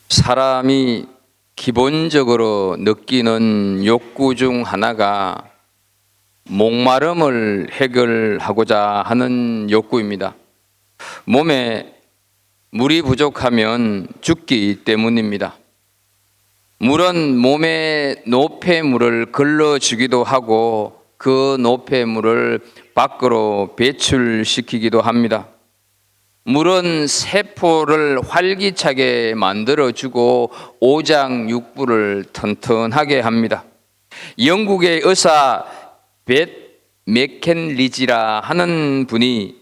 사람이 기본적으로 느끼는 욕구 중 하나가 목마름을 해결하고자 하는 욕구입니다. 몸에 물이 부족하면 죽기 때문입니다. 물은 몸의 노폐물을 걸러주기도 하고 그 노폐물을 밖으로 배출시키기도 합니다. 물은 세포를 활기차게 만들어주고 오장육부를 튼튼하게 합니다. 영국의 의사 벳 맥켄리지라 하는 분이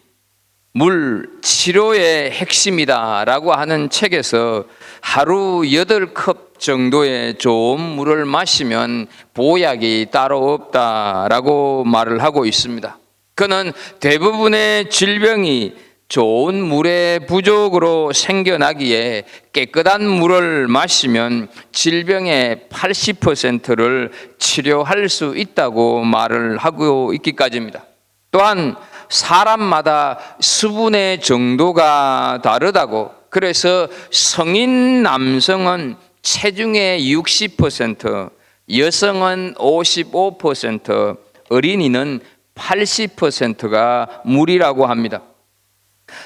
물 치료의 핵심이다 라고 하는 책에서 하루 8컵 정도의 좋은 물을 마시면 보약이 따로 없다라고 말을 하고 있습니다. 그는 대부분의 질병이 좋은 물의 부족으로 생겨나기에 깨끗한 물을 마시면 질병의 80%를 치료할 수 있다고 말을 하고 있기까지입니다. 또한 사람마다 수분의 정도가 다르다고, 그래서 성인 남성은 체중의 60%, 여성은 55%, 어린이는 80%가 물이라고 합니다.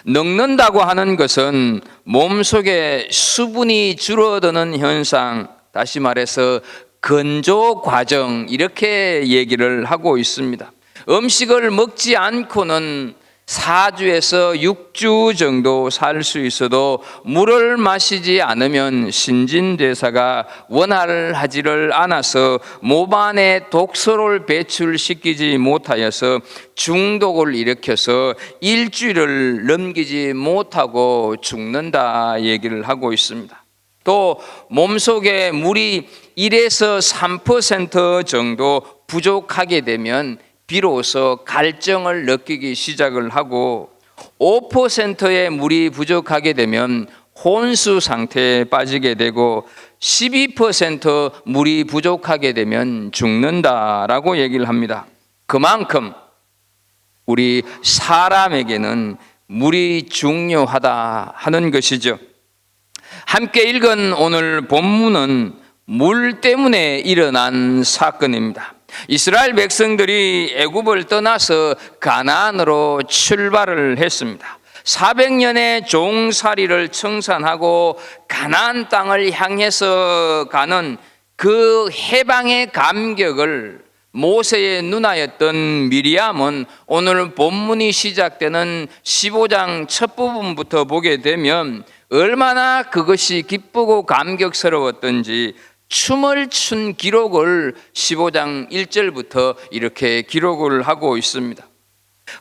늙는다고 하는 것은 몸속에 수분이 줄어드는 현상, 다시 말해서 건조 과정, 이렇게 얘기를 하고 있습니다. 음식을 먹지 않고는 4주에서 6주 정도 살 수 있어도 물을 마시지 않으면 신진대사가 원활하지를 않아서 몸 안에 독소를 배출시키지 못하여서 중독을 일으켜서 일주일을 넘기지 못하고 죽는다 얘기를 하고 있습니다. 또 몸속에 물이 1에서 3% 정도 부족하게 되면 비로소 갈증을 느끼기 시작을 하고 5%의 물이 부족하게 되면 혼수 상태에 빠지게 되고 12% 물이 부족하게 되면 죽는다라고 얘기를 합니다. 그만큼 우리 사람에게는 물이 중요하다 하는 것이죠. 함께 읽은 오늘 본문은 물 때문에 일어난 사건입니다. 이스라엘 백성들이 애굽을 떠나서 가나안으로 출발을 했습니다. 400년의 종살이를 청산하고 가나안 땅을 향해서 가는 그 해방의 감격을 모세의 누나였던 미리암은 오늘 본문이 시작되는 15장 첫 부분부터 보게 되면 얼마나 그것이 기쁘고 감격스러웠던지 춤을 춘 기록을 15장 1절부터 이렇게 기록을 하고 있습니다.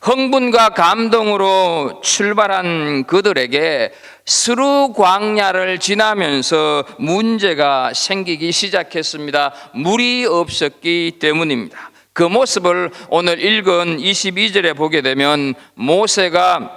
흥분과 감동으로 출발한 그들에게 스루 광야를 지나면서 문제가 생기기 시작했습니다. 물이 없었기 때문입니다. 그 모습을 오늘 읽은 22절에 보게 되면 모세가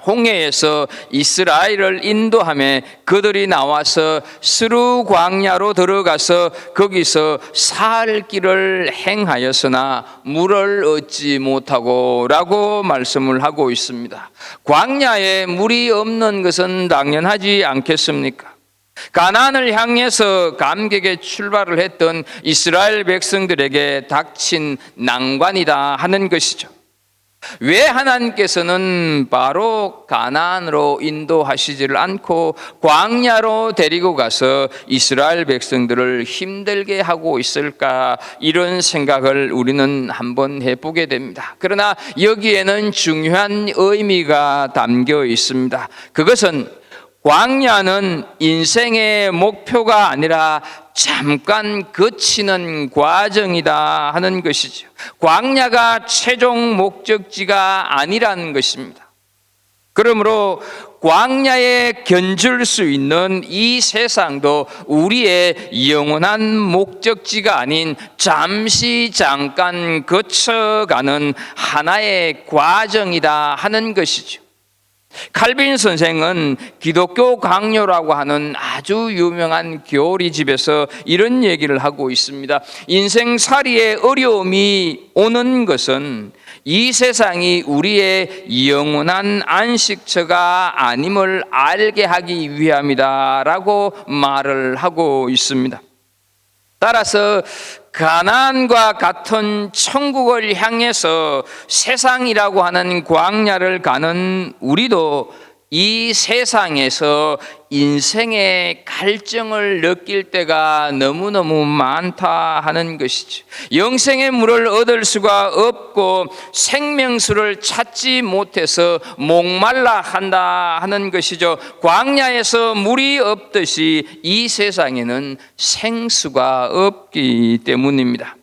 홍해에서 이스라엘을 인도하며 그들이 나와서 스루 광야로 들어가서 거기서 살 길을 행하였으나 물을 얻지 못하고 라고 말씀을 하고 있습니다. 광야에 물이 없는 것은 당연하지 않겠습니까? 가나안을 향해서 감격의 출발을 했던 이스라엘 백성들에게 닥친 난관이다 하는 것이죠. 왜 하나님께서는 바로 가나안으로 인도하시지를 않고 광야로 데리고 가서 이스라엘 백성들을 힘들게 하고 있을까, 이런 생각을 우리는 한번 해보게 됩니다. 그러나 여기에는 중요한 의미가 담겨 있습니다. 그것은 광야는 인생의 목표가 아니라 잠깐 거치는 과정이다 하는 것이죠. 광야가 최종 목적지가 아니라는 것입니다. 그러므로 광야에 견줄 수 있는 이 세상도 우리의 영원한 목적지가 아닌 잠시 잠깐 거쳐가는 하나의 과정이다 하는 것이죠. 칼빈 선생은 기독교 강요라고 하는 아주 유명한 교리 집에서 이런 얘기를 하고 있습니다. 인생살이의 어려움이 오는 것은 이 세상이 우리의 영원한 안식처가 아님을 알게 하기 위함이다라고 말을 하고 있습니다. 따라서 가나안과 같은 천국을 향해서 세상이라고 하는 광야를 가는 우리도 이 세상에서 인생의 갈증을 느낄 때가 너무너무 많다 하는 것이죠. 영생의 물을 얻을 수가 없고 생명수를 찾지 못해서 목말라 한다 하는 것이죠. 광야에서 물이 없듯이 이 세상에는 생수가 없기 때문입니다.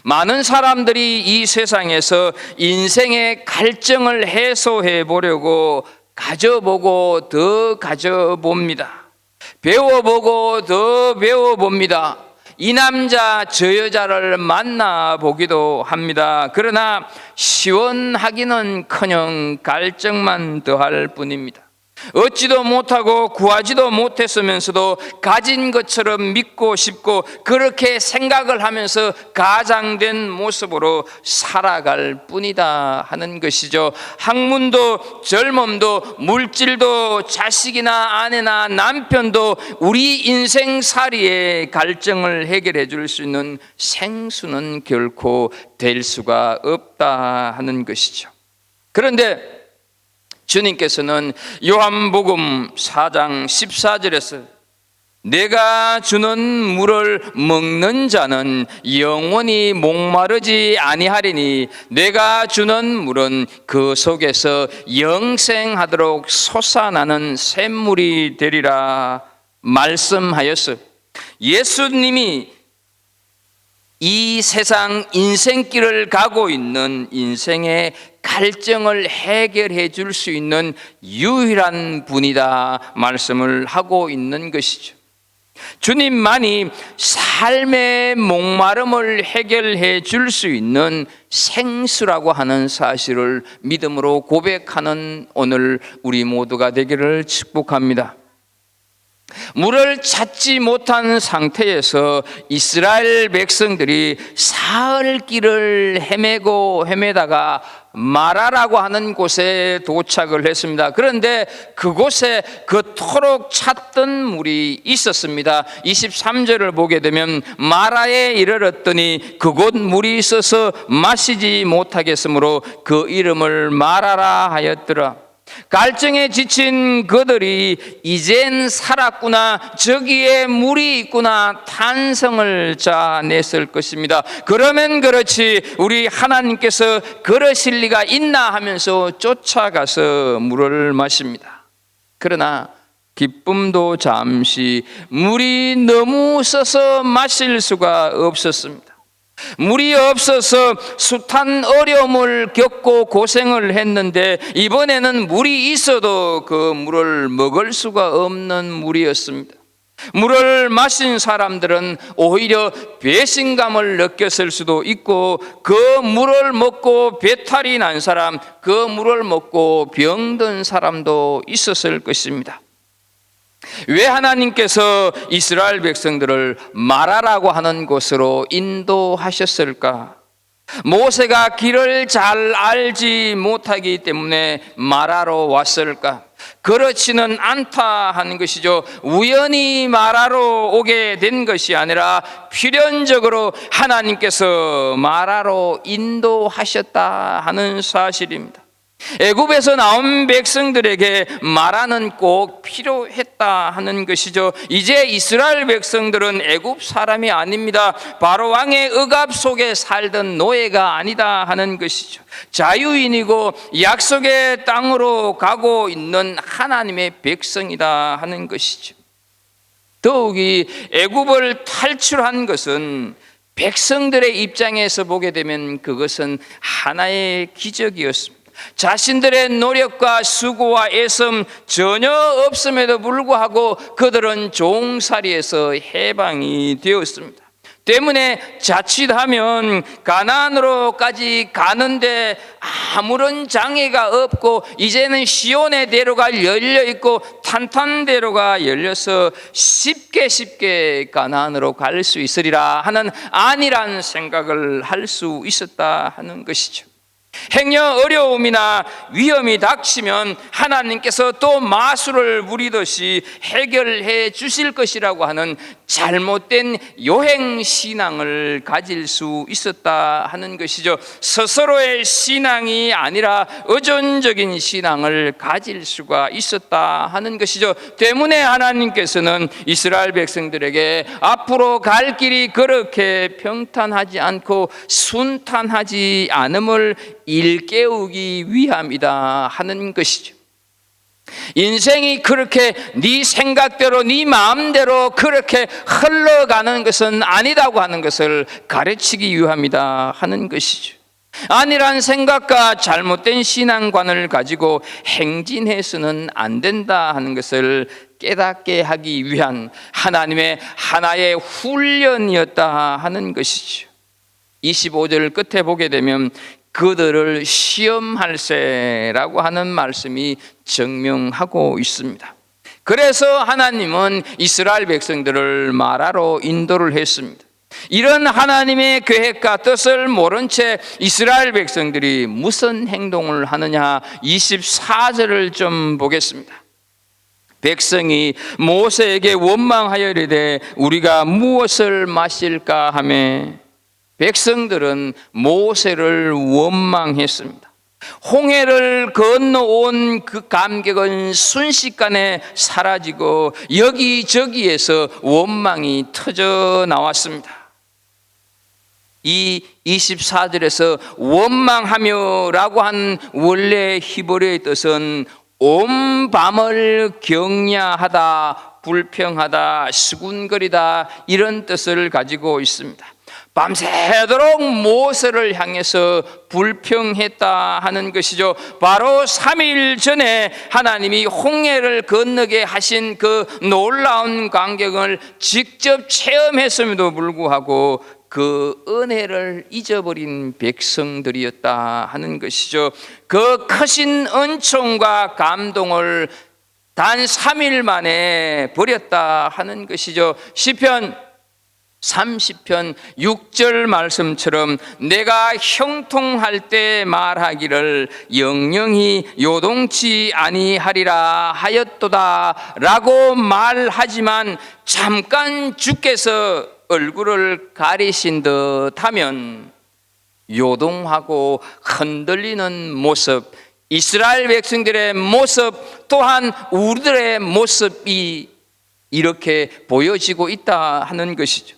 많은 사람들이 이 세상에서 인생의 갈증을 해소해 보려고 가져보고 더 가져봅니다. 배워보고 더 배워봅니다. 이 남자 저 여자를 만나보기도 합니다. 그러나 시원하기는커녕 갈증만 더할 뿐입니다. 얻지도 못하고 구하지도 못했으면서도 가진 것처럼 믿고 싶고 그렇게 생각을 하면서 가장된 모습으로 살아갈 뿐이다 하는 것이죠. 학문도 젊음도 물질도 자식이나 아내나 남편도 우리 인생살이의 갈증을 해결해 줄 수 있는 생수는 결코 될 수가 없다 하는 것이죠. 그런데 주님께서는 요한복음 4장 14절에서 내가 주는 물을 먹는 자는 영원히 목마르지 아니하리니 내가 주는 물은 그 속에서 영생하도록 솟아나는 샘물이 되리라 말씀하였어. 예수님이 이 세상 인생길을 가고 있는 인생의 갈증을 해결해 줄 수 있는 유일한 분이다 말씀을 하고 있는 것이죠. 주님만이 삶의 목마름을 해결해 줄 수 있는 생수라고 하는 사실을 믿음으로 고백하는 오늘 우리 모두가 되기를 축복합니다. 물을 찾지 못한 상태에서 이스라엘 백성들이 사흘 길을 헤매다가 마라라고 하는 곳에 도착을 했습니다. 그런데 그곳에 그토록 찾던 물이 있었습니다. 23절을 보게 되면 마라에 이르렀더니 그곳 물이 있어서 마시지 못하겠으므로 그 이름을 마라라 하였더라. 갈증에 지친 그들이 이젠 살았구나, 저기에 물이 있구나 탄성을 짜냈을 것입니다. 그러면 그렇지 우리 하나님께서 그러실 리가 있나 하면서 쫓아가서 물을 마십니다. 그러나 기쁨도 잠시, 물이 너무 써서 마실 수가 없었습니다. 물이 없어서 숱한 어려움을 겪고 고생을 했는데 이번에는 물이 있어도 그 물을 먹을 수가 없는 물이었습니다. 물을 마신 사람들은 오히려 배신감을 느꼈을 수도 있고 그 물을 먹고 배탈이 난 사람, 그 물을 먹고 병든 사람도 있었을 것입니다. 왜 하나님께서 이스라엘 백성들을 마라라고 하는 곳으로 인도하셨을까? 모세가 길을 잘 알지 못하기 때문에 마라로 왔을까? 그렇지는 않다 하는 것이죠. 우연히 마라로 오게 된 것이 아니라 필연적으로 하나님께서 마라로 인도하셨다 하는 사실입니다. 애굽에서 나온 백성들에게 마라는 꼭 필요했다 하는 것이죠. 이제 이스라엘 백성들은 애굽 사람이 아닙니다. 바로 왕의 억압 속에 살던 노예가 아니다 하는 것이죠. 자유인이고 약속의 땅으로 가고 있는 하나님의 백성이다 하는 것이죠. 더욱이 애굽을 탈출한 것은 백성들의 입장에서 보게 되면 그것은 하나의 기적이었습니다. 자신들의 노력과 수고와 애씀 전혀 없음에도 불구하고 그들은 종살이에서 해방이 되었습니다. 때문에 자칫하면 가나안으로까지 가는데 아무런 장애가 없고 이제는 시온의 대로가 열려 있고 탄탄대로가 열려서 쉽게 가나안으로 갈 수 있으리라 하는 안일한 생각을 할 수 있었다 하는 것이죠. 행여 어려움이나 위험이 닥치면 하나님께서 또 마술을 부리듯이 해결해 주실 것이라고 하는 잘못된 요행신앙을 가질 수 있었다 하는 것이죠. 스스로의 신앙이 아니라 의존적인 신앙을 가질 수가 있었다 하는 것이죠. 때문에 하나님께서는 이스라엘 백성들에게 앞으로 갈 길이 그렇게 평탄하지 않고 순탄하지 않음을 일깨우기 위함이다 하는 것이죠. 인생이 그렇게 네 생각대로 네 마음대로 그렇게 흘러가는 것은 아니다고 하는 것을 가르치기 위함이다 하는 것이죠. 아니란 생각과 잘못된 신앙관을 가지고 행진해서는 안 된다 하는 것을 깨닫게 하기 위한 하나님의 하나의 훈련이었다 하는 것이죠. 25절 끝에 보게 되면 그들을 시험할세라고 하는 말씀이 증명하고 있습니다. 그래서 하나님은 이스라엘 백성들을 마라로 인도를 했습니다. 이런 하나님의 계획과 뜻을 모른 채 이스라엘 백성들이 무슨 행동을 하느냐, 24절을 좀 보겠습니다. 백성이 모세에게 원망하여 이르되 우리가 무엇을 마실까 하며, 백성들은 모세를 원망했습니다. 홍해를 건너온 그 감격은 순식간에 사라지고 여기저기에서 원망이 터져 나왔습니다. 이 24절에서 원망하며라고 한 원래 히브리어의 뜻은 온 밤을 경야하다, 불평하다, 수군거리다 이런 뜻을 가지고 있습니다. 밤새도록 모세를 향해서 불평했다 하는 것이죠. 바로 3일 전에 하나님이 홍해를 건너게 하신 그 놀라운 광경을 직접 체험했음에도 불구하고 그 은혜를 잊어버린 백성들이었다 하는 것이죠. 그 크신 은총과 감동을 단 3일 만에 버렸다 하는 것이죠. 시편 30편 6절 말씀처럼 내가 형통할 때 말하기를 영영히 요동치 아니하리라 하였도다 라고 말하지만 잠깐 주께서 얼굴을 가리신 듯 하면 요동하고 흔들리는 모습, 이스라엘 백성들의 모습 또한 우리들의 모습이 이렇게 보여지고 있다 하는 것이죠.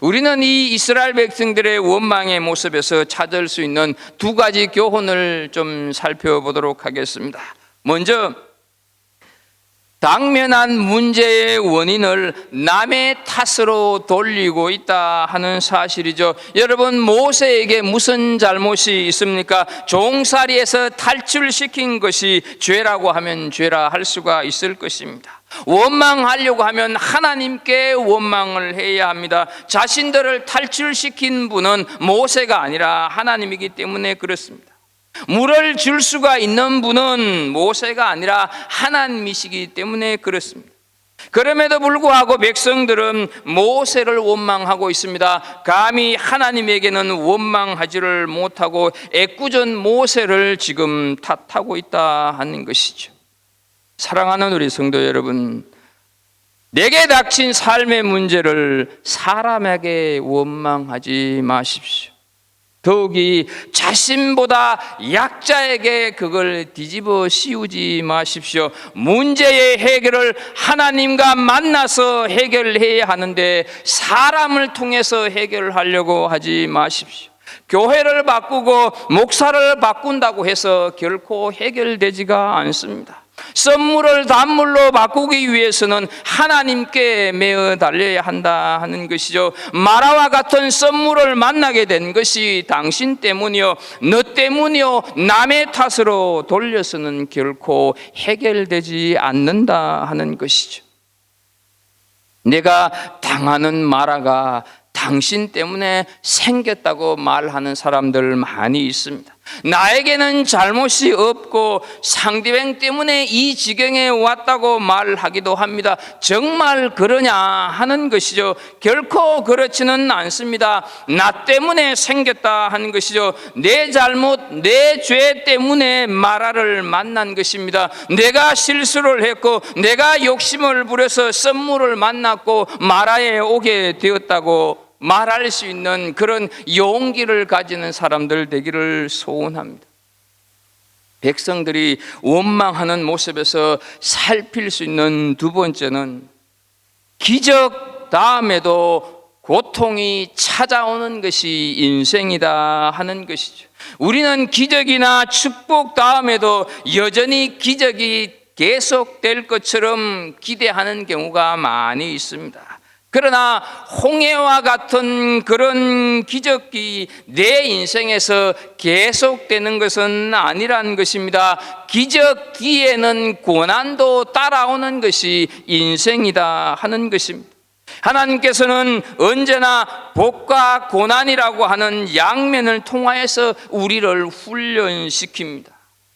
우리는 이 이스라엘 백성들의 원망의 모습에서 찾을 수 있는 두 가지 교훈을 좀 살펴보도록 하겠습니다. 먼저, 당면한 문제의 원인을 남의 탓으로 돌리고 있다 하는 사실이죠. 여러분, 모세에게 무슨 잘못이 있습니까? 종살이에서 탈출시킨 것이 죄라고 하면 죄라 할 수가 있을 것입니다. 원망하려고 하면 하나님께 원망을 해야 합니다. 자신들을 탈출시킨 분은 모세가 아니라 하나님이기 때문에 그렇습니다. 물을 줄 수가 있는 분은 모세가 아니라 하나님이시기 때문에 그렇습니다. 그럼에도 불구하고 백성들은 모세를 원망하고 있습니다. 감히 하나님에게는 원망하지를 못하고 애꿎은 모세를 지금 탓하고 있다 하는 것이죠. 사랑하는 우리 성도 여러분, 내게 닥친 삶의 문제를 사람에게 원망하지 마십시오. 더욱이 자신보다 약자에게 그걸 뒤집어 씌우지 마십시오. 문제의 해결을 하나님과 만나서 해결해야 하는데 사람을 통해서 해결하려고 하지 마십시오. 교회를 바꾸고 목사를 바꾼다고 해서 결코 해결되지가 않습니다. 썸물을 단물로 바꾸기 위해서는 하나님께 매어 달려야 한다 하는 것이죠. 마라와 같은 썸물을 만나게 된 것이 당신 때문이요, 너 때문이요, 남의 탓으로 돌려서는 결코 해결되지 않는다 하는 것이죠. 내가 당하는 마라가 당신 때문에 생겼다고 말하는 사람들 많이 있습니다. 나에게는 잘못이 없고 상대방 때문에 이 지경에 왔다고 말하기도 합니다. 정말 그러냐 하는 것이죠. 결코 그렇지는 않습니다. 나 때문에 생겼다 하는 것이죠. 내 잘못, 내 죄 때문에 마라를 만난 것입니다. 내가 실수를 했고 내가 욕심을 부려서 썸물을 만났고 마라에 오게 되었다고 말할 수 있는 그런 용기를 가지는 사람들 되기를 소원합니다. 백성들이 원망하는 모습에서 살필 수 있는 두 번째는 기적 다음에도 고통이 찾아오는 것이 인생이다 하는 것이죠. 우리는 기적이나 축복 다음에도 여전히 기적이 계속될 것처럼 기대하는 경우가 많이 있습니다. 그러나 홍해와 같은 그런 기적이 내 인생에서 계속되는 것은 아니라는 것입니다. 기적 뒤에는 고난도 따라오는 것이 인생이다 하는 것입니다. 하나님께서는 언제나 복과 고난이라고 하는 양면을 통하여서 우리를 훈련시킵니다.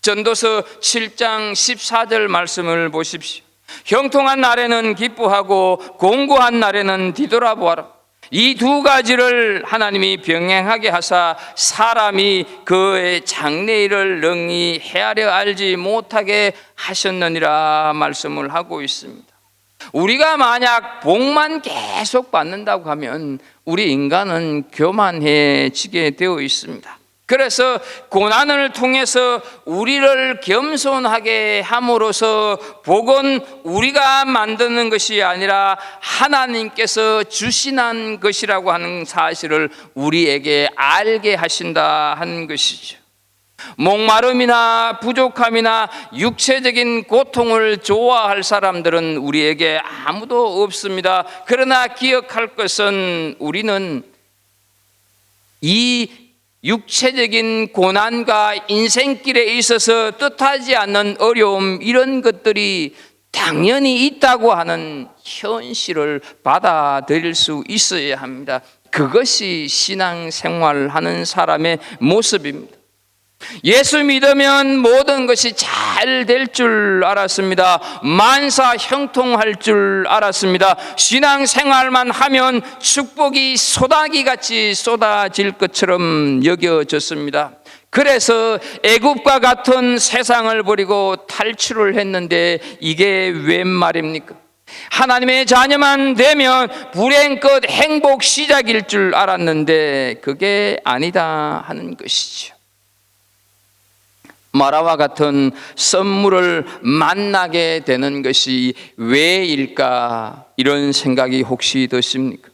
전도서 7장 14절 말씀을 보십시오. 형통한 날에는 기뻐하고 공고한 날에는 뒤돌아보아라. 이 두 가지를 하나님이 병행하게 하사 사람이 그의 장래일을 능히 헤아려 알지 못하게 하셨느니라 말씀을 하고 있습니다. 우리가 만약 복만 계속 받는다고 하면 우리 인간은 교만해지게 되어 있습니다. 그래서 고난을 통해서 우리를 겸손하게 함으로써 복은 우리가 만드는 것이 아니라 하나님께서 주시는 것이라고 하는 사실을 우리에게 알게 하신다 하는 것이죠. 목마름이나 부족함이나 육체적인 고통을 좋아할 사람들은 우리에게 아무도 없습니다. 그러나 기억할 것은 우리는 이 육체적인 고난과 인생길에 있어서 뜻하지 않는 어려움, 이런 것들이 당연히 있다고 하는 현실을 받아들일 수 있어야 합니다. 그것이 신앙생활하는 사람의 모습입니다. 예수 믿으면 모든 것이 잘 될 줄 알았습니다. 만사 형통할 줄 알았습니다. 신앙생활만 하면 축복이 소나기같이 쏟아질 것처럼 여겨졌습니다. 그래서 애굽과 같은 세상을 버리고 탈출을 했는데 이게 웬 말입니까? 하나님의 자녀만 되면 불행 끝 행복 시작일 줄 알았는데 그게 아니다 하는 것이죠. 마라와 같은 썸물을 만나게 되는 것이 왜일까? 이런 생각이 혹시 드십니까?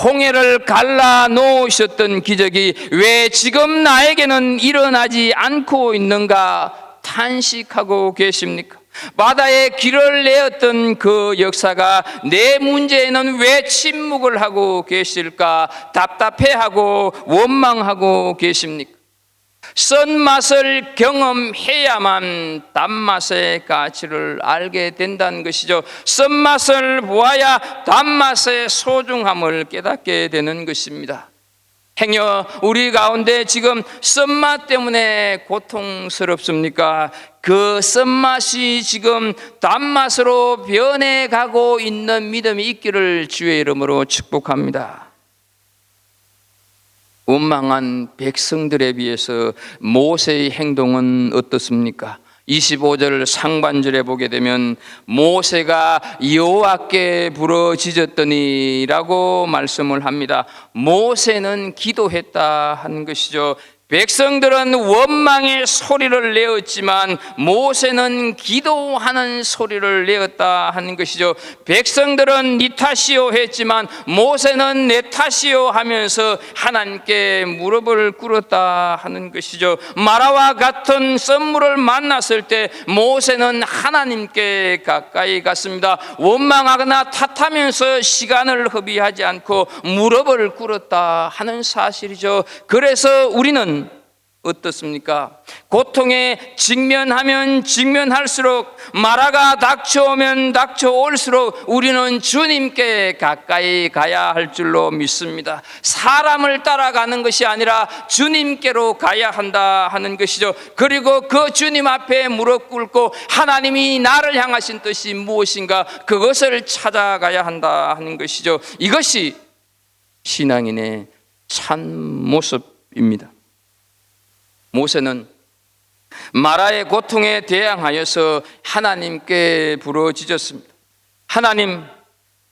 홍해를 갈라 놓으셨던 기적이 왜 지금 나에게는 일어나지 않고 있는가 탄식하고 계십니까? 바다에 길을 내었던 그 역사가 내 문제에는 왜 침묵을 하고 계실까? 답답해하고 원망하고 계십니까? 쓴맛을 경험해야만 단맛의 가치를 알게 된다는 것이죠. 쓴맛을 보아야 단맛의 소중함을 깨닫게 되는 것입니다. 행여 우리 가운데 지금 쓴맛 때문에 고통스럽습니까? 그 쓴맛이 지금 단맛으로 변해가고 있는 믿음이 있기를 주의 이름으로 축복합니다. 원망한 백성들에 비해서 모세의 행동은 어떻습니까? 25절 상반절에 보게 되면 모세가 여호와께 부르짖었더니 라고 말씀을 합니다. 모세는 기도했다 하는 것이죠. 백성들은 원망의 소리를 내었지만 모세는 기도하는 소리를 내었다 하는 것이죠. 백성들은 네 탓이요 했지만 모세는 내 탓이요 하면서 하나님께 무릎을 꿇었다 하는 것이죠. 마라와 같은 썸물을 만났을 때 모세는 하나님께 가까이 갔습니다. 원망하거나 탓하면서 시간을 허비하지 않고 무릎을 꿇었다 하는 사실이죠. 그래서 우리는 어떻습니까? 고통에 직면하면 직면할수록, 마라가 닥쳐오면 닥쳐올수록 우리는 주님께 가까이 가야 할 줄로 믿습니다. 사람을 따라가는 것이 아니라 주님께로 가야 한다 하는 것이죠. 그리고 그 주님 앞에 무릎 꿇고 하나님이 나를 향하신 뜻이 무엇인가, 그것을 찾아가야 한다 하는 것이죠. 이것이 신앙인의 참 모습입니다. 모세는 마라의 고통에 대항하여서 하나님께 부르짖었습니다. 하나님,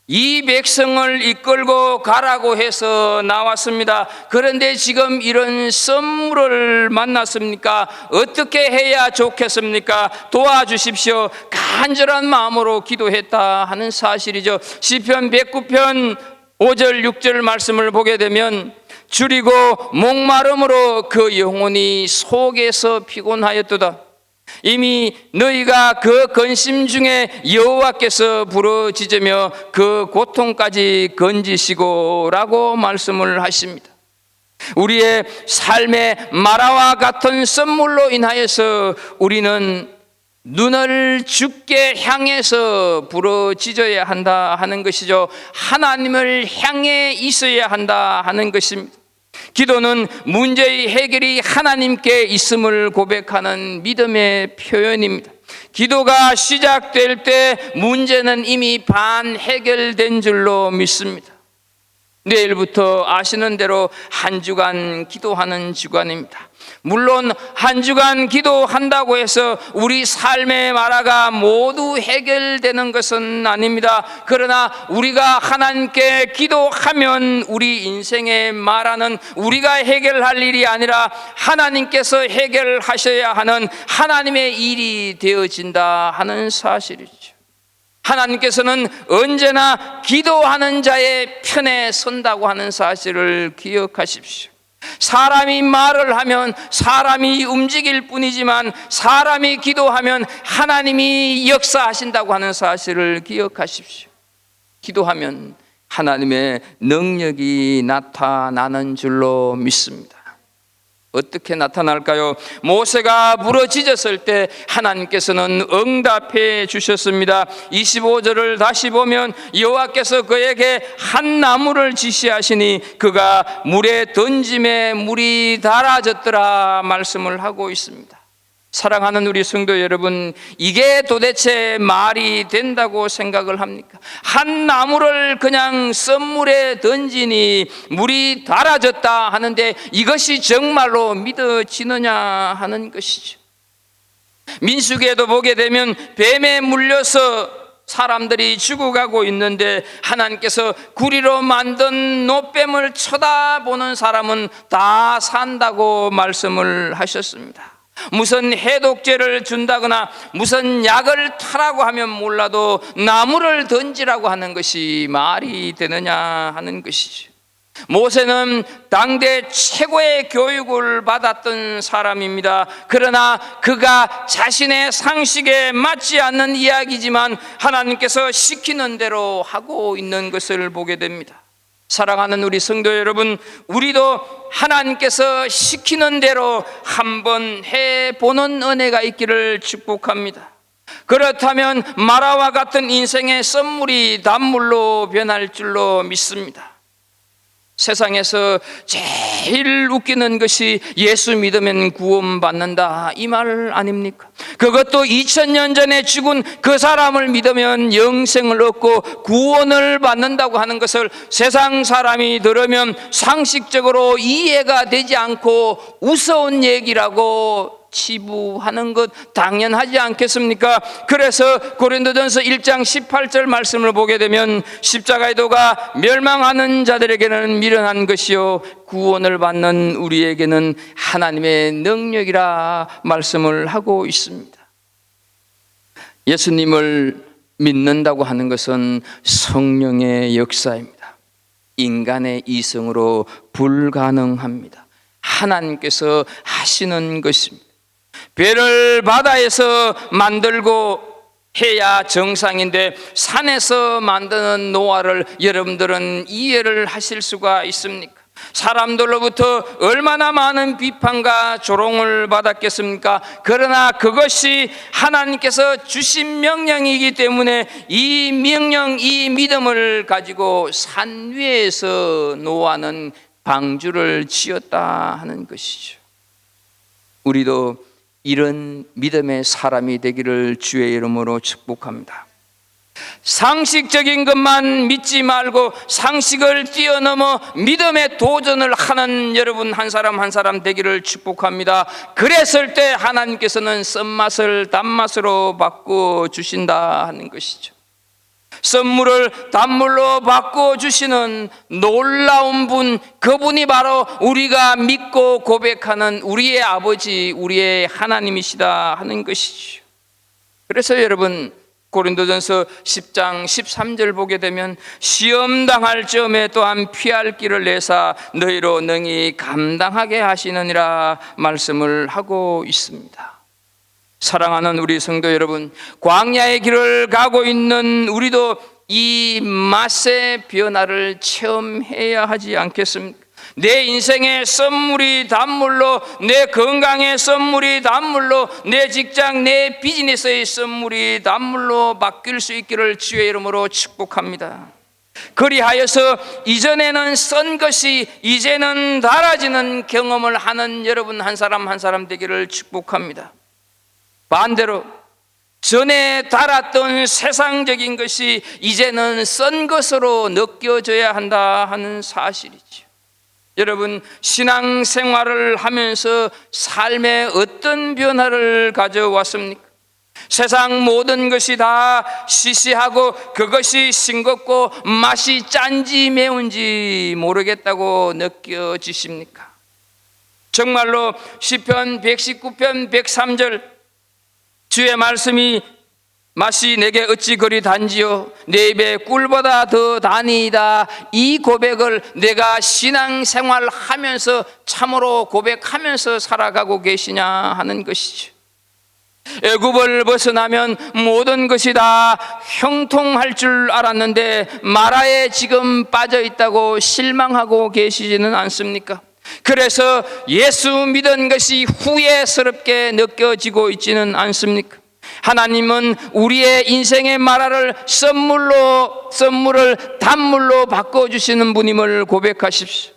이 백성을 이끌고 가라고 해서 나왔습니다. 그런데 지금 이런 썸물을 만났습니까? 어떻게 해야 좋겠습니까? 도와주십시오. 간절한 마음으로 기도했다 하는 사실이죠. 시편 109편 5절 6절 말씀을 보게 되면, 줄이고 목마름으로 그 영혼이 속에서 피곤하였도다. 이미 너희가 그 근심 중에 여호와께서 부르짖으며 그 고통까지 건지시고 라고 말씀을 하십니다. 우리의 삶의 마라와 같은 썸물로 인하여서 우리는 눈을 주께 향해서 부르짖어야 한다 하는 것이죠. 하나님을 향해 있어야 한다 하는 것입니다. 기도는 문제의 해결이 하나님께 있음을 고백하는 믿음의 표현입니다. 기도가 시작될 때 문제는 이미 반 해결된 줄로 믿습니다. 내일부터 아시는 대로 한 주간 기도하는 주간입니다. 물론 한 주간 기도한다고 해서 우리 삶의 마라가 모두 해결되는 것은 아닙니다. 그러나 우리가 하나님께 기도하면 우리 인생의 마라는 우리가 해결할 일이 아니라 하나님께서 해결하셔야 하는 하나님의 일이 되어진다 하는 사실이죠. 하나님께서는 언제나 기도하는 자의 편에 선다고 하는 사실을 기억하십시오. 사람이 말을 하면 사람이 움직일 뿐이지만 사람이 기도하면 하나님이 역사하신다고 하는 사실을 기억하십시오. 기도하면 하나님의 능력이 나타나는 줄로 믿습니다. 어떻게 나타날까요? 모세가 부르짖었을 때 하나님께서는 응답해 주셨습니다. 25절을 다시 보면 여호와께서 그에게 한 나무를 지시하시니 그가 물에 던짐에 물이 달아졌더라 말씀을 하고 있습니다. 사랑하는 우리 성도 여러분, 이게 도대체 말이 된다고 생각을 합니까? 한 나무를 그냥 썸물에 던지니 물이 달아졌다 하는데 이것이 정말로 믿어지느냐 하는 것이죠. 민수기에도 보게 되면 뱀에 물려서 사람들이 죽어가고 있는데 하나님께서 구리로 만든 노뱀을 쳐다보는 사람은 다 산다고 말씀을 하셨습니다. 무슨 해독제를 준다거나 무슨 약을 타라고 하면 몰라도 나무를 던지라고 하는 것이 말이 되느냐 하는 것이죠. 모세는 당대 최고의 교육을 받았던 사람입니다. 그러나 그가 자신의 상식에 맞지 않는 이야기지만 하나님께서 시키는 대로 하고 있는 것을 보게 됩니다. 사랑하는 우리 성도 여러분, 우리도 하나님께서 시키는 대로 한번 해보는 은혜가 있기를 축복합니다. 그렇다면 마라와 같은 인생의 썸물이 단물로 변할 줄로 믿습니다. 세상에서 제일 웃기는 것이 예수 믿으면 구원받는다 이 말 아닙니까? 그것도 2000년 전에 죽은 그 사람을 믿으면 영생을 얻고 구원을 받는다고 하는 것을 세상 사람이 들으면 상식적으로 이해가 되지 않고 우스운 얘기라고 치부하는 것 당연하지 않겠습니까? 그래서 고린도전서 1장 18절 말씀을 보게 되면 십자가의 도가 멸망하는 자들에게는 미련한 것이요 구원을 받는 우리에게는 하나님의 능력이라 말씀을 하고 있습니다. 예수님을 믿는다고 하는 것은 성령의 역사입니다. 인간의 이성으로 불가능합니다. 하나님께서 하시는 것입니다. 배를 바다에서 만들고 해야 정상인데 산에서 만드는 노화를 여러분들은 이해를 하실 수가 있습니까? 사람들로부터 얼마나 많은 비판과 조롱을 받았겠습니까? 그러나 그것이 하나님께서 주신 명령이기 때문에 이 명령, 이 믿음을 가지고 산 위에서 노아는 방주를 지었다 하는 것이죠. 우리도 이런 믿음의 사람이 되기를 주의 이름으로 축복합니다. 상식적인 것만 믿지 말고 상식을 뛰어넘어 믿음의 도전을 하는 여러분 한 사람 한 사람 되기를 축복합니다. 그랬을 때 하나님께서는 쓴맛을 단맛으로 바꾸어 주신다 하는 것이죠. 선물을 단물로 바꾸어 주시는 놀라운 분, 그분이 바로 우리가 믿고 고백하는 우리의 아버지, 우리의 하나님이시다 하는 것이죠. 그래서 여러분 고린도전서 10장 13절 보게 되면 시험 당할 즈음에 또한 피할 길을 내사 너희로 능히 감당하게 하시느니라 말씀을 하고 있습니다. 사랑하는 우리 성도 여러분, 광야의 길을 가고 있는 우리도 이 맛의 변화를 체험해야 하지 않겠습니까? 내 인생의 선물이 단물로, 내 건강의 선물이 단물로, 내 직장, 내 비즈니스의 선물이 단물로 바뀔 수 있기를 주의 이름으로 축복합니다. 그리하여서 이전에는 쓴 것이 이제는 달아지는 경험을 하는 여러분 한 사람 한 사람 되기를 축복합니다. 반대로 전에 달았던 세상적인 것이 이제는 쓴 것으로 느껴져야 한다 하는 사실이죠. 여러분, 신앙생활을 하면서 삶에 어떤 변화를 가져왔습니까? 세상 모든 것이 다 시시하고 그것이 싱겁고 맛이 짠지 매운지 모르겠다고 느껴지십니까? 정말로 시편 119편 103절 주의 말씀이 맛이 내게 어찌 그리 단지요 내 입에 꿀보다 더 다니이다. 이 고백을 내가 신앙생활 하면서 참으로 고백하면서 살아가고 계시냐 하는 것이죠. 애굽을 벗어나면 모든 것이 다 형통할 줄 알았는데 마라에 지금 빠져 있다고 실망하고 계시지는 않습니까? 그래서 예수 믿은 것이 후회스럽게 느껴지고 있지는 않습니까? 하나님은 우리의 인생의 마라를 선물을 단물로 바꿔주시는 분임을 고백하십시오.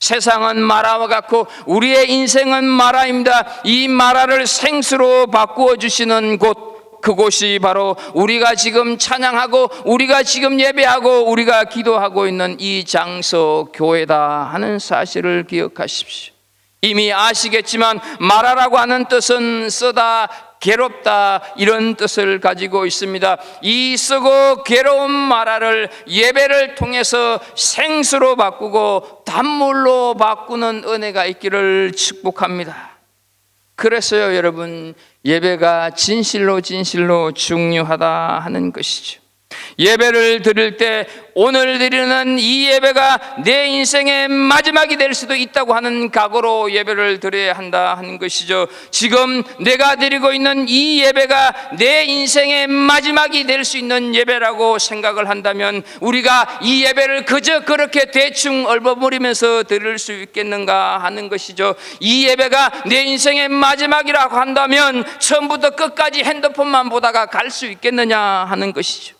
세상은 마라와 같고 우리의 인생은 마라입니다. 이 마라를 생수로 바꾸어 주시는 곳, 그곳이 바로 우리가 지금 찬양하고 우리가 지금 예배하고 우리가 기도하고 있는 이 장소 교회다 하는 사실을 기억하십시오. 이미 아시겠지만 마라라고 하는 뜻은 쓰다, 괴롭다 이런 뜻을 가지고 있습니다. 이 쓰고 괴로운 마라를 예배를 통해서 생수로 바꾸고 단물로 바꾸는 은혜가 있기를 축복합니다. 그래서요 여러분, 예배가 진실로 중요하다 하는 것이죠. 예배를 드릴 때 오늘 드리는 이 예배가 내 인생의 마지막이 될 수도 있다고 하는 각오로 예배를 드려야 한다 하는 것이죠. 지금 내가 드리고 있는 이 예배가 내 인생의 마지막이 될 수 있는 예배라고 생각을 한다면 우리가 이 예배를 그저 그렇게 대충 얼버무리면서 드릴 수 있겠는가 하는 것이죠. 이 예배가 내 인생의 마지막이라고 한다면 처음부터 끝까지 핸드폰만 보다가 갈 수 있겠느냐 하는 것이죠.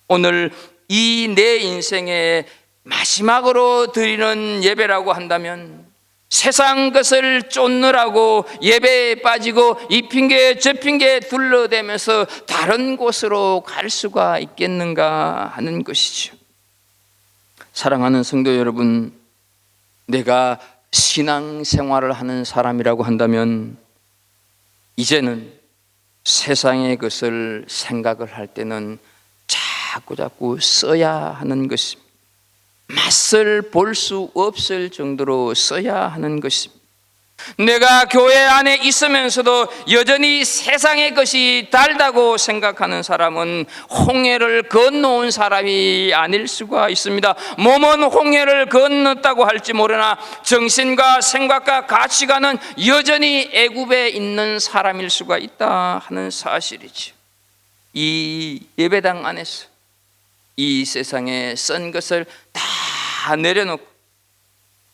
오늘 이 내 인생의 마지막으로 드리는 예배라고 한다면 세상 것을 쫓느라고 예배에 빠지고 이 핑계 저 핑계 둘러대면서 다른 곳으로 갈 수가 있겠는가 하는 것이죠. 사랑하는 성도 여러분, 내가 신앙생활을 하는 사람이라고 한다면 이제는 세상의 것을 생각을 할 때는 자꾸 써야 하는 것입니다. 맛을 볼 수 없을 정도로 써야 하는 것입니다. 내가 교회 안에 있으면서도 여전히 세상의 것이 달다고 생각하는 사람은 홍해를 건너온 사람이 아닐 수가 있습니다. 몸은 홍해를 건넜다고 할지 모르나 정신과 생각과 가치관은 여전히 애굽에 있는 사람일 수가 있다 하는 사실이죠. 이 예배당 안에서 이 세상에 쓴 것을 다 내려놓고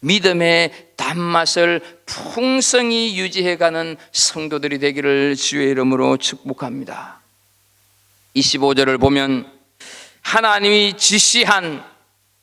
믿음의 단맛을 풍성히 유지해가는 성도들이 되기를 주의 이름으로 축복합니다. 25절을 보면 하나님이 지시한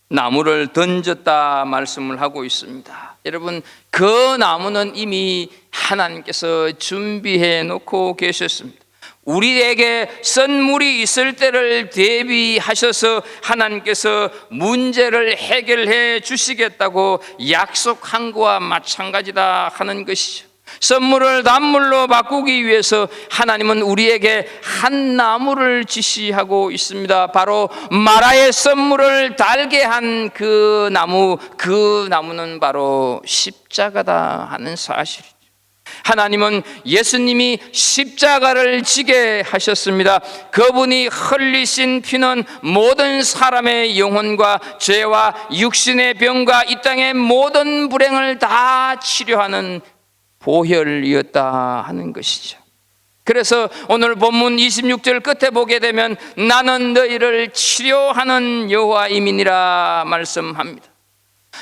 나무를 던졌다 말씀을 하고 있습니다. 여러분, 그 나무는 이미 하나님께서 준비해 놓고 계셨습니다. 우리에게 선물이 있을 때를 대비하셔서 하나님께서 문제를 해결해 주시겠다고 약속한 것과 마찬가지다 하는 것이죠. 선물을 단물로 바꾸기 위해서 하나님은 우리에게 한 나무를 지시하고 있습니다. 바로 마라의 선물을 달게 한 그 나무는 바로 십자가다 하는 사실이죠. 하나님은 예수님이 십자가를 지게 하셨습니다. 그분이 흘리신 피는 모든 사람의 영혼과 죄와 육신의 병과 이 땅의 모든 불행을 다 치료하는 보혈이었다 하는 것이죠. 그래서 오늘 본문 26절 끝에 보게 되면 나는 너희를 치료하는 여호와임이니라 말씀합니다.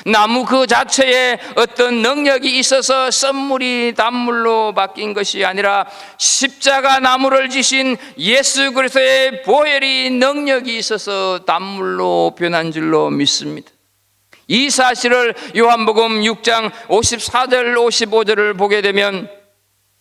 나무 그 자체에 어떤 능력이 있어서 선물이 단물로 바뀐 것이 아니라 십자가 나무를 지신 예수 그리스도의 보혈이 능력이 있어서 단물로 변한 줄로 믿습니다. 이 사실을 요한복음 6장 54절 55절을 보게 되면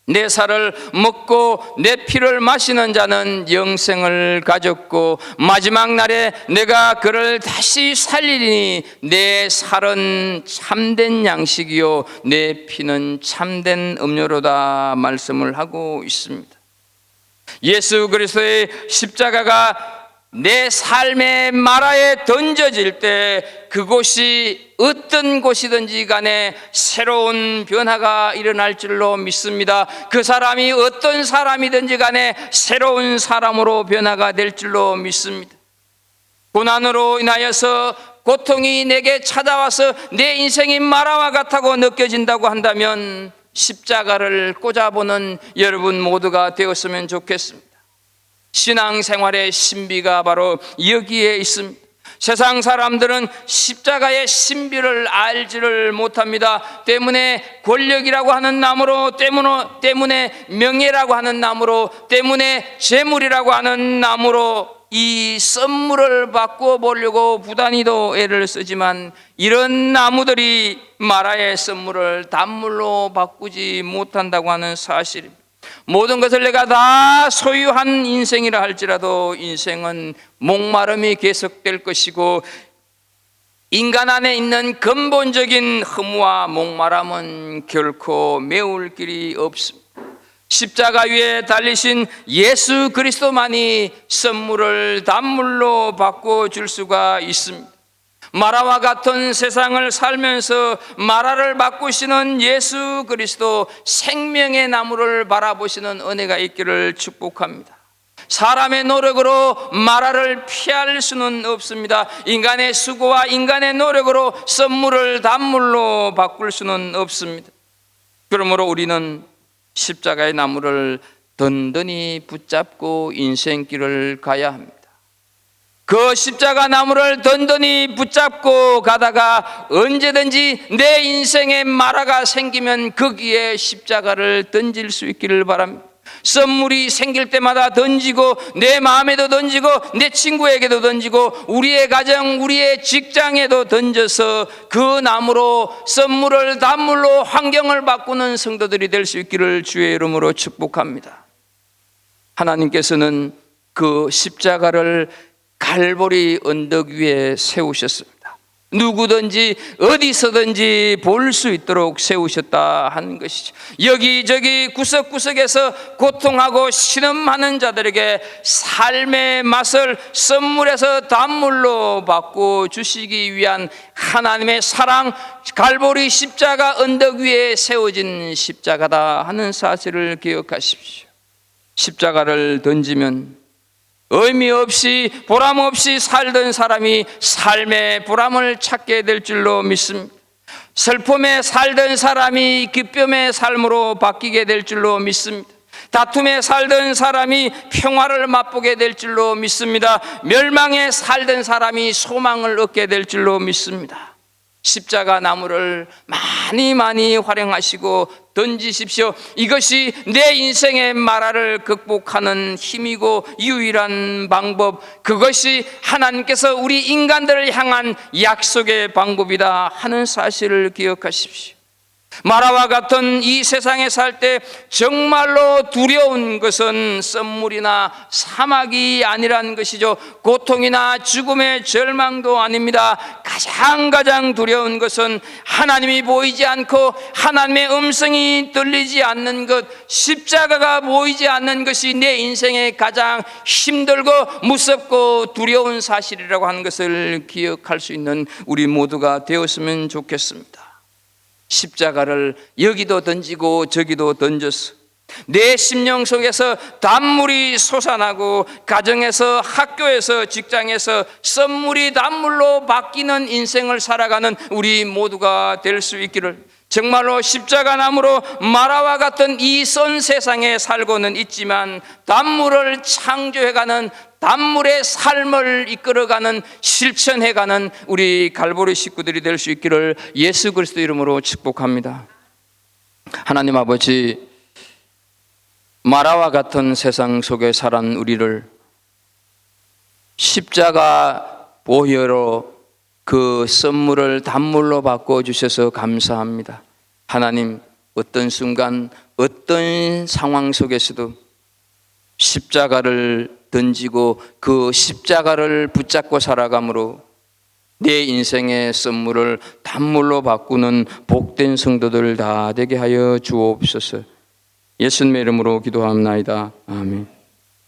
내 살을 먹고 내 피를 마시는 자는 영생을 가졌고 마지막 날에 내가 그를 다시 살리리니 내 살은 참된 양식이요 내 피는 참된 음료로다 말씀을 하고 있습니다. 예수 그리스도의 십자가가 내 삶의 마라에 던져질 때 그곳이 어떤 곳이든지 간에 새로운 변화가 일어날 줄로 믿습니다. 그 사람이 어떤 사람이든지 간에 새로운 사람으로 변화가 될 줄로 믿습니다. 고난으로 인하여서 고통이 내게 찾아와서 내 인생이 마라와 같다고 느껴진다고 한다면 십자가를 꽂아보는 여러분 모두가 되었으면 좋겠습니다. 신앙생활의 신비가 바로 여기에 있습니다. 세상 사람들은 십자가의 신비를 알지를 못합니다. 때문에 권력이라고 하는 나무로, 때문에 명예라고 하는 나무로, 때문에 재물이라고 하는 나무로 이 선물을 바꾸어 보려고 부단히도 애를 쓰지만 이런 나무들이 마라의 선물을 단물로 바꾸지 못한다고 하는 사실입니다. 모든 것을 내가 다 소유한 인생이라 할지라도 인생은 목마름이 계속될 것이고 인간 안에 있는 근본적인 허무와 목마름은 결코 메울 길이 없습니다. 십자가 위에 달리신 예수 그리스도만이 선물을 단물로 바꿔줄 수가 있습니다. 마라와 같은 세상을 살면서 마라를 바꾸시는 예수 그리스도 생명의 나무를 바라보시는 은혜가 있기를 축복합니다. 사람의 노력으로 마라를 피할 수는 없습니다. 인간의 수고와 인간의 노력으로 선물을 단물로 바꿀 수는 없습니다. 그러므로 우리는 십자가의 나무를 든든히 붙잡고 인생길을 가야 합니다. 그 십자가 나무를 든든히 붙잡고 가다가 언제든지 내 인생에 마라가 생기면 거기에 십자가를 던질 수 있기를 바랍니다. 선물이 생길 때마다 던지고 내 마음에도 던지고 내 친구에게도 던지고 우리의 가정, 우리의 직장에도 던져서 그 나무로 선물을 단물로 환경을 바꾸는 성도들이 될 수 있기를 주의 이름으로 축복합니다. 하나님께서는 그 십자가를 갈보리 언덕 위에 세우셨습니다. 누구든지 어디서든지 볼 수 있도록 세우셨다 하는 것이죠. 여기저기 구석구석에서 고통하고 신음하는 자들에게 삶의 맛을 선물에서 단물로 바꿔주시기 위한 하나님의 사랑, 갈보리 십자가 언덕 위에 세워진 십자가다 하는 사실을 기억하십시오. 십자가를 던지면 의미 없이 보람 없이 살던 사람이 삶의 보람을 찾게 될 줄로 믿습니다. 슬픔에 살던 사람이 기쁨의 삶으로 바뀌게 될 줄로 믿습니다. 다툼에 살던 사람이 평화를 맛보게 될 줄로 믿습니다. 멸망에 살던 사람이 소망을 얻게 될 줄로 믿습니다. 십자가 나무를 많이 활용하시고 던지십시오. 이것이 내 인생의 마라를 극복하는 힘이고 유일한 방법, 그것이 하나님께서 우리 인간들을 향한 약속의 방법이다 하는 사실을 기억하십시오. 마라와 같은 이 세상에 살 때 정말로 두려운 것은 썰물이나 사막이 아니란 것이죠. 고통이나 죽음의 절망도 아닙니다. 가장 두려운 것은 하나님이 보이지 않고 하나님의 음성이 들리지 않는 것, 십자가가 보이지 않는 것이 내 인생에 가장 힘들고 무섭고 두려운 사실이라고 하는 것을 기억할 수 있는 우리 모두가 되었으면 좋겠습니다. 십자가를 여기도 던지고 저기도 던져서 내 심령 속에서 단물이 솟아나고 가정에서, 학교에서, 직장에서 썰물이 단물로 바뀌는 인생을 살아가는 우리 모두가 될 수 있기를, 정말로 십자가 나무로 마라와 같은 이 선 세상에 살고는 있지만 단물을 창조해가는, 단물의 삶을 이끌어가는, 실천해가는 우리 갈보리 식구들이 될 수 있기를 예수 그리스도 이름으로 축복합니다. 하나님 아버지, 마라와 같은 세상 속에 살아온 우리를 십자가 보혈로 그 썰물을 단물로 바꿔주셔서 감사합니다. 하나님, 어떤 순간 어떤 상황 속에서도 십자가를 던지고 그 십자가를 붙잡고 살아감으로 내 인생의 썰물을 단물로 바꾸는 복된 성도들 다 되게 하여 주옵소서. 예수님의 이름으로 기도합나이다. 아멘.